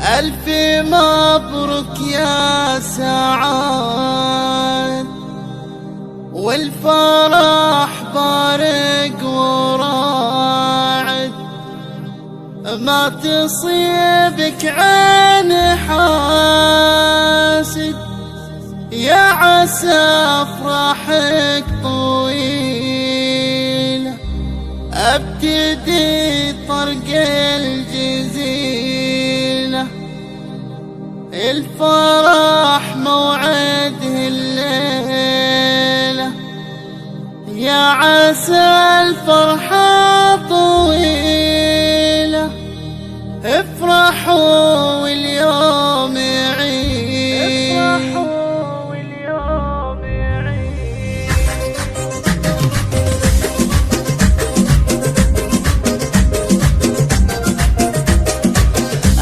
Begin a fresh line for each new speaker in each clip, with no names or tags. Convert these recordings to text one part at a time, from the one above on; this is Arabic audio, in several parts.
ألف مبروك يا سعاد، والفرح بارق وراعد، ما تصيبك عين حاسد، يا عسى افراحك طويلة، ابتدي طرق الجزيلة، الفرح موعده الليلة، يا عسى الفرحة طويلة، افرحوا واليوم يعيد، افرحوا واليوم يعيد.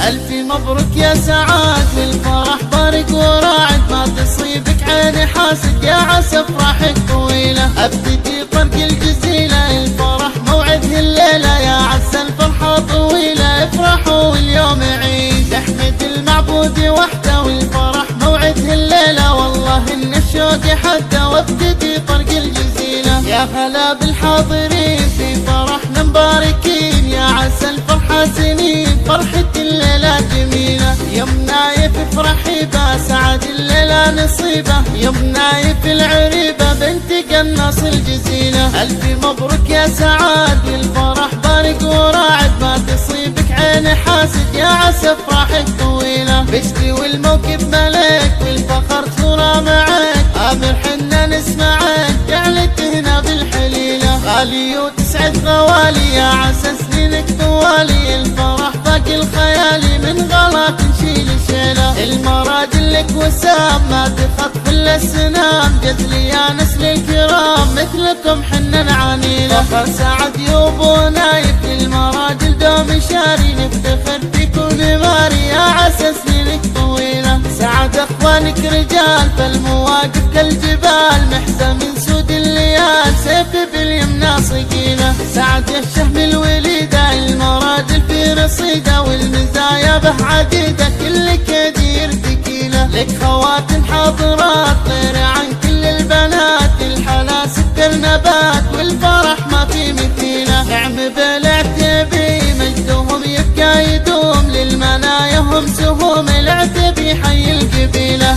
ألف مبروك يا سعاد، والفرح بارق وراعد، ما تصيبك عين حاسد، يا عسى افراحك طويلة، ابتدي طرق الجزيلة، الفرح موعده الليلة، يا عسى الفرحة طويلة، افرحوا واليوم عيد، احمد المعبود وحده، والفرح موعده الليلة، والله ان الشوق حده، وابتدي طرق الجزيلة، يا هلا بالحاضرين في فرحنا مباركين، يا عسى الفرحة سنين، فرحة الليلة جميلة، يوم نايف افرحي با، سعد الليلة نصيبة، يوم نايف العريبة بنت قناص الجزيلة، ألف مبروك يا سعاد، والفرح بارق وراعد، ما تصيبك عين حاسد، يا عسى افراحك طويلة، بشتي والموكب ملك، والفخر صورة معك، آمر حنا نسمعك، جعلت هنا بالحليلة، غالي وتسعد غوالي، يا عسى سنينك طوالي، الفرح باقي الخيالي، من غلاك نشيل شيله، المراجل لك وسام، ما تخطف الا السنام، جزلي يا نسل الكرام، مثلكم حنا نعانيله، فخر سعد يوبو نايف، للمراجل دوم شاري، نفتخر فيكم نماري، يا عسى سنينك طويله، سعد اخوانك رجال، فالمواقف كالجبال، محزة من سود الليال، سيف باليمنى صقيله، سعد يا الشهم الوليده، المراجل في رصيده، والمزايا به عديده، كل كدير ثقيله، لك خوات حاضرات، طير عن كل البنات، الحلا سكر نبات، والفرح ما في مثيله، نعم بالعتبي مجدهم يبقى يدوم، للمنايا هم سهوم، العتبي حي القبيله.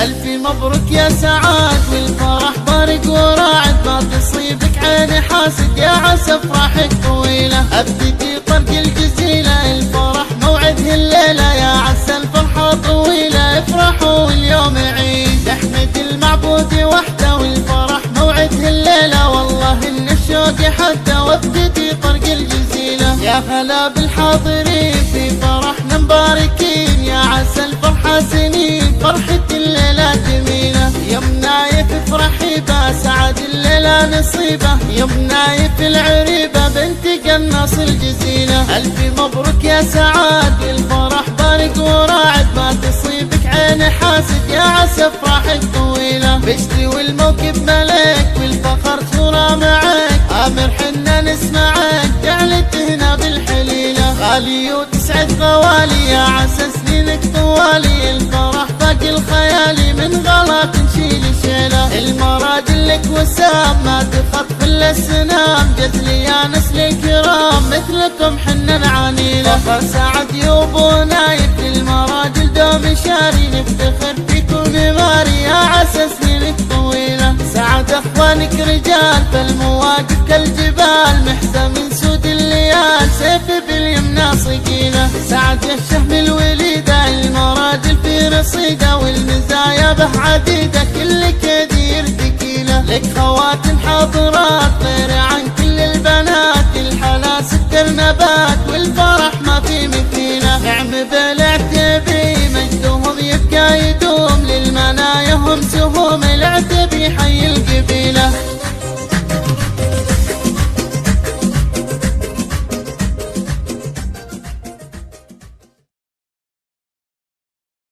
ألف مبروك يا سعاد، والفرح بارق وراعد، ما تصيبك عين حاسد، يا عسى افراحك طويلة، ابتدي طرق الجزيلة، الفرح موعده الليلة، يا عسى الفرحة طويلة، افرحوا واليوم عيد، احمد المعبود وحده، والفرح موعده الليلة، والله ان الشوق حده، وابتدي طرق الجزيلة، يا هلا بالحاضرين في فرحنا مباركين، يا عسى الفرحة سنين، فرحة الليلة جميلة، يوم نايف افرحي با، سعد الليلة نصيبة، يوم نايف العريبة بنت قناص الجزيلة، ألف مبروك يا سعاد، الفرح بارق وراعد، ما تصيبك عين حاسد، يا عسى افراحك طويلة، بشتي والموكب ملك، والفخر صورة معك، آمر حنا نسمعك، جعلت هنا بالحليلة، غالي وتسعد غوالي، يا عسى سنينك طوالي، الفرح باقي الخيالي، من غلاك نشيل شيله، المراجل لك وسام، ما تخطف الا السنام، جزلي يا نسل الكرام، مثلكم حنا نعانيله، فخر سعد يوبو نايف، للمراجل دوم شاري، نفتخر فيكم نماري، يا عسى سنينك طويله، سعد اخوانك رجال، فالمواقف كالجبال، محزة من سود الليال، سيف باليمنى صقيله، سعد يا الشهم الوليده، المراجل في رصيده، والمزايا به عديده، كل كدير ثقيله، لك خوات حاضرات، طير عن كل البنات، الحلا سكر نبات، والفرح ما في مثيله، نعم بالعتبي مجدهم يبقى يدوم، للمنايا هم سهوم، العتبي حي القبيله.